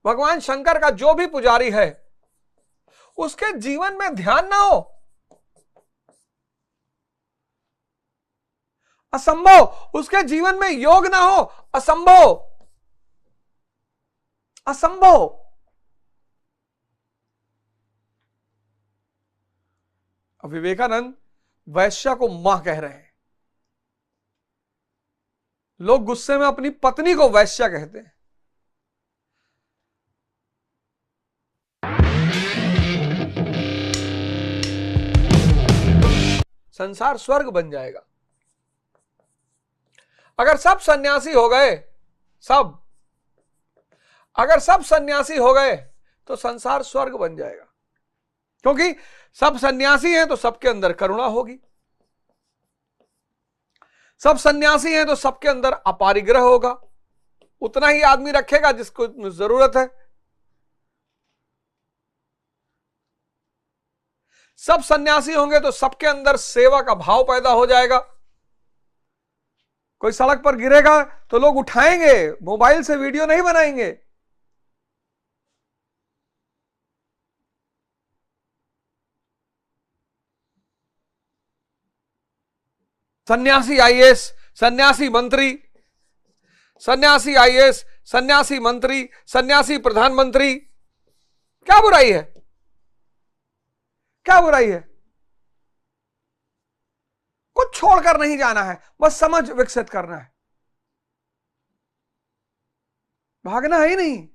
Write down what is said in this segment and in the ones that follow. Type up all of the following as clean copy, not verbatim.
भगवान शंकर का जो भी पुजारी है उसके जीवन में ध्यान ना हो, असंभव। उसके जीवन में योग ना हो, असंभव, असंभव। अब विवेकानंद वैश्या को मां कह रहे हैं। लोग गुस्से में अपनी पत्नी को वैश्या कहते हैं। संसार स्वर्ग बन जाएगा अगर सब सन्यासी हो गए। सब, अगर सब सन्यासी हो गए तो संसार स्वर्ग बन जाएगा, क्योंकि सब सन्यासी हैं तो सबके अंदर करुणा होगी, सब सन्यासी हैं तो सबके अंदर अपारिग्रह होगा, उतना ही आदमी रखेगा जिसको जरूरत है। सब सन्यासी होंगे तो सबके अंदर सेवा का भाव पैदा हो जाएगा। कोई सड़क पर गिरेगा तो लोग उठाएंगे, मोबाइल से वीडियो नहीं बनाएंगे। सन्यासी आईएएस, सन्यासी मंत्री, सन्यासी आईएएस, सन्यासी मंत्री, सन्यासी प्रधानमंत्री, क्या बुराई है? क्या बुराई है? कुछ छोड़कर नहीं जाना है, बस समझ विकसित करना है, भागना है ही नहीं।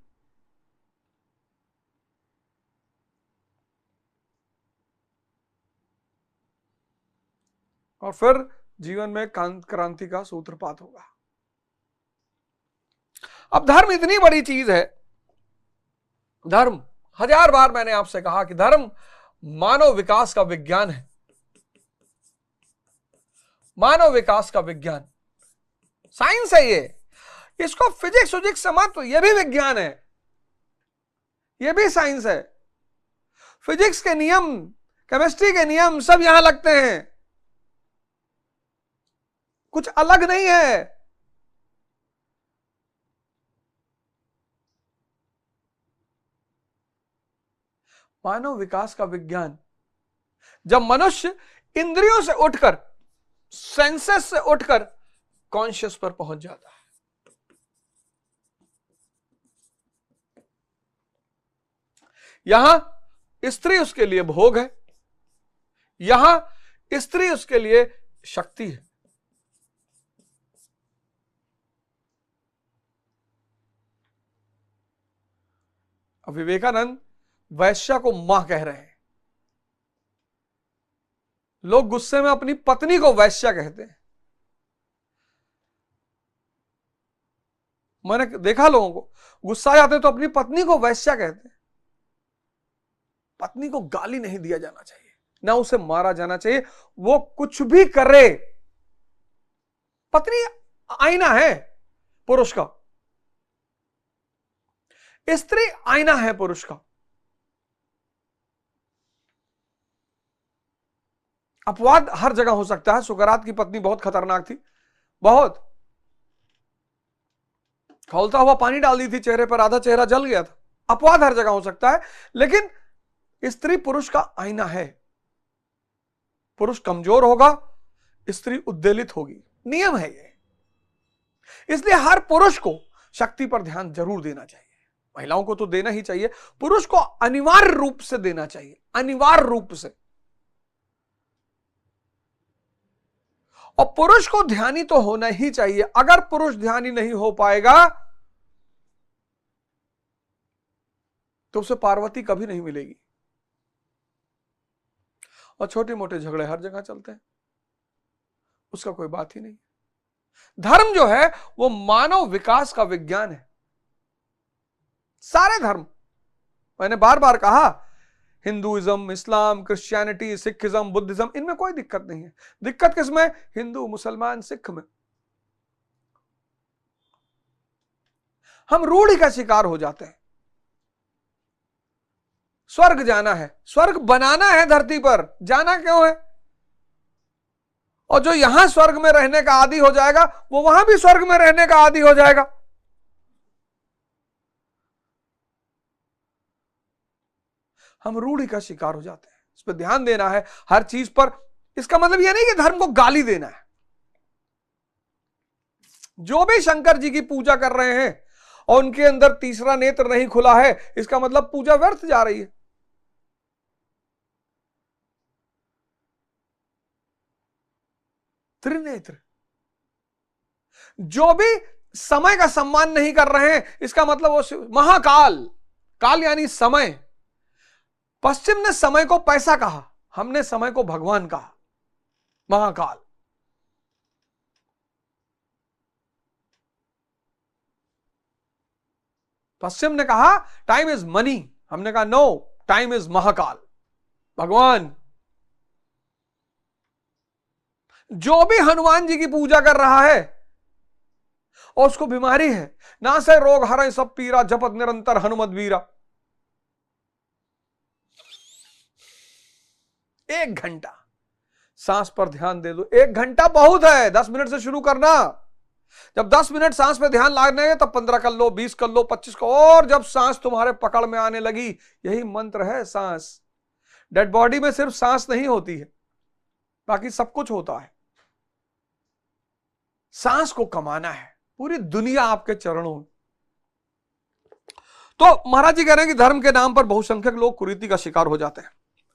और फिर जीवन में क्रांति का सूत्रपात होगा। अब धर्म इतनी बड़ी चीज है, धर्म, हजार बार मैंने आपसे कहा कि धर्म मानव विकास का विज्ञान है। मानव विकास का विज्ञान, साइंस है ये। इसको फिजिक्स विजिक्स से मत, ये भी विज्ञान है, ये भी साइंस है। फिजिक्स के नियम, केमिस्ट्री के नियम सब यहां लगते हैं, कुछ अलग नहीं है। मानव विकास का विज्ञान, जब मनुष्य इंद्रियों से उठकर, सेंसेस से उठकर कॉन्शियस पर पहुंच जाता है। यहां स्त्री उसके लिए भोग है, यहां स्त्री उसके लिए शक्ति है। अब विवेकानंद वैश्या को मां कह रहे हैं। लोग गुस्से में अपनी पत्नी को वैश्या कहते हैं। मैंने देखा लोगों को गुस्सा जाते तो अपनी पत्नी को वैश्या कहते हैं। पत्नी को गाली नहीं दिया जाना चाहिए, ना उसे मारा जाना चाहिए, वो कुछ भी करे। पत्नी आईना है पुरुष का, स्त्री आईना है पुरुष का। अपवाद हर जगह हो सकता है। सुकरात की पत्नी बहुत खतरनाक थी, बहुत। खौलता हुआ पानी डाल दी थी चेहरे पर, आधा चेहरा जल गया था। अपवाद हर जगह हो सकता है, लेकिन स्त्री पुरुष का आईना है। पुरुष कमजोर होगा, स्त्री उद्वेलित होगी, नियम है ये। इसलिए हर पुरुष को शक्ति पर ध्यान जरूर देना चाहिए। महिलाओं को तो देना ही चाहिए, पुरुष को अनिवार्य रूप से देना चाहिए, अनिवार्य रूप से। और पुरुष को ध्यानी तो होना ही चाहिए। अगर पुरुष ध्यानी नहीं हो पाएगा तो उसे पार्वती कभी नहीं मिलेगी। और छोटे मोटे झगड़े हर जगह चलते हैं, उसका कोई बात ही नहीं। धर्म जो है वो मानव विकास का विज्ञान है। सारे धर्म, मैंने बार बार कहा, हिंदुइज्म, इस्लाम, क्रिश्चियनिटी, सिखिज्म, बुद्धिज्म, इनमें कोई दिक्कत नहीं है। दिक्कत किसमें? हिंदू, मुसलमान, सिख में। हम रूढ़ि का शिकार हो जाते हैं। स्वर्ग जाना है, स्वर्ग बनाना है धरती पर, जाना क्यों है? और जो यहां स्वर्ग में रहने का आदी हो जाएगा वो वहां भी स्वर्ग में रहने का आदी हो जाएगा। हम रूढ़ी का शिकार हो जाते हैं। इस पर ध्यान देना है हर चीज पर। इसका मतलब यह नहीं कि धर्म को गाली देना है। जो भी शंकर जी की पूजा कर रहे हैं और उनके अंदर तीसरा नेत्र नहीं खुला है, इसका मतलब पूजा व्यर्थ जा रही है। त्रिनेत्र। जो भी समय का सम्मान नहीं कर रहे हैं, इसका मतलब वो महाकाल, काल यानी समय। पश्चिम ने समय को पैसा कहा, हमने समय को भगवान कहा, महाकाल। पश्चिम ने कहा टाइम इज मनी, हमने कहा नो, टाइम इज महाकाल, भगवान। जो भी हनुमान जी की पूजा कर रहा है और उसको बीमारी है, ना से रोग हरै सब पीरा, जपत निरंतर हनुमत वीरा। 1 घंटा सांस पर ध्यान दे दो। 1 घंटा बहुत है, 10 मिनट से शुरू करना। जब 10 मिनट सांस पे ध्यान लगाने हैं तब 15 कर लो, 20 कर लो, 25 को। और जब सांस तुम्हारे पकड़ में आने लगी, यही मंत्र है सांस। डेड बॉडी में सिर्फ सांस नहीं होती है, बाकी सब कुछ होता है। सांस को कमाना है, पूरी दुनिया आपके चरणों में। तो महाराज जी कह रहे हैं कि धर्म के नाम पर बहुसंख्यक लोग कुरीति का शिकार हो जाते हैं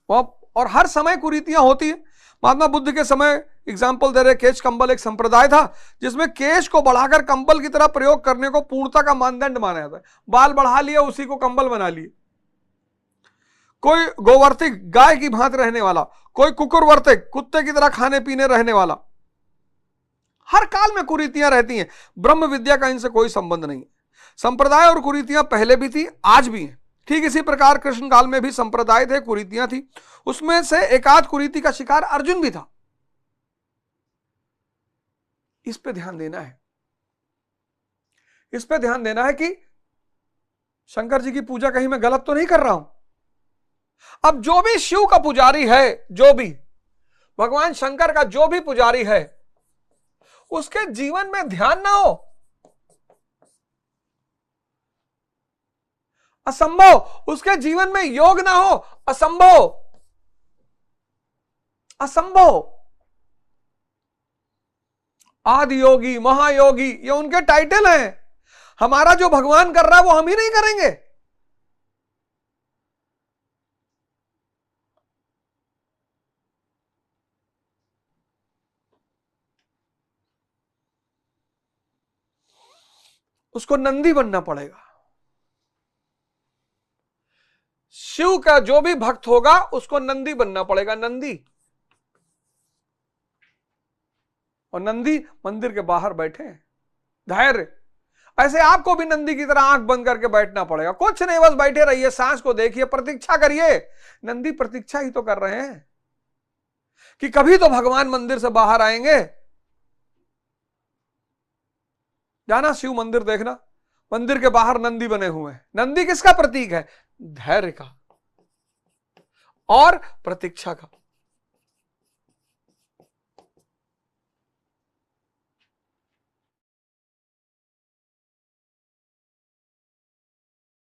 और हर समय कुरीतियां होती है। महात्मा बुद्ध के समय एग्जाम्पल दे रहे, केश कंबल एक संप्रदाय था जिसमें केश को बढ़ाकर कंबल की तरह प्रयोग करने को पूर्णता का मानदंड माना जाता है। बाल बढ़ा लिए, उसी को कंबल बना लिए। कोई गोवर्तिक गाय की भांति रहने वाला, कोई कुकुरवर्तिक कुत्ते की तरह खाने पीने रहने वाला। हर काल में कुरीतियां रहती हैं। ब्रह्म विद्या का इनसे कोई संबंध नहीं है। संप्रदाय और कुरीतियां पहले भी थी, आज भी हैं। ठीक इसी प्रकार कृष्ण काल में भी संप्रदाय थे, कुरीतियां थी। उसमें से एकाध कुरीति का शिकार अर्जुन भी था। इस पे ध्यान देना है। इस पे ध्यान देना है कि शंकर जी की पूजा कहीं मैं गलत तो नहीं कर रहा हूं। अब जो भी शिव का पुजारी है, जो भी भगवान शंकर का जो भी पुजारी है, उसके जीवन में ध्यान ना हो, असंभव। उसके जीवन में योग ना हो, असंभव, असंभव। आदि योगी, महायोगी, ये उनके टाइटल हैं। हमारा जो भगवान कर रहा है वो हम ही नहीं करेंगे। उसको नंदी बनना पड़ेगा। शिव का जो भी भक्त होगा उसको नंदी बनना पड़ेगा, नंदी। और नंदी मंदिर के बाहर बैठे, धैर्य। ऐसे आपको भी नंदी की तरह आंख बंद करके बैठना पड़ेगा। कुछ नहीं, बस बैठे रहिए, सांस को देखिए, प्रतीक्षा करिए। नंदी प्रतीक्षा ही तो कर रहे हैं कि कभी तो भगवान मंदिर से बाहर आएंगे। जाना शिव मंदिर देखना, मंदिर के बाहर नंदी बने हुए हैं। नंदी किसका प्रतीक है? धैर्य का और प्रतीक्षा का।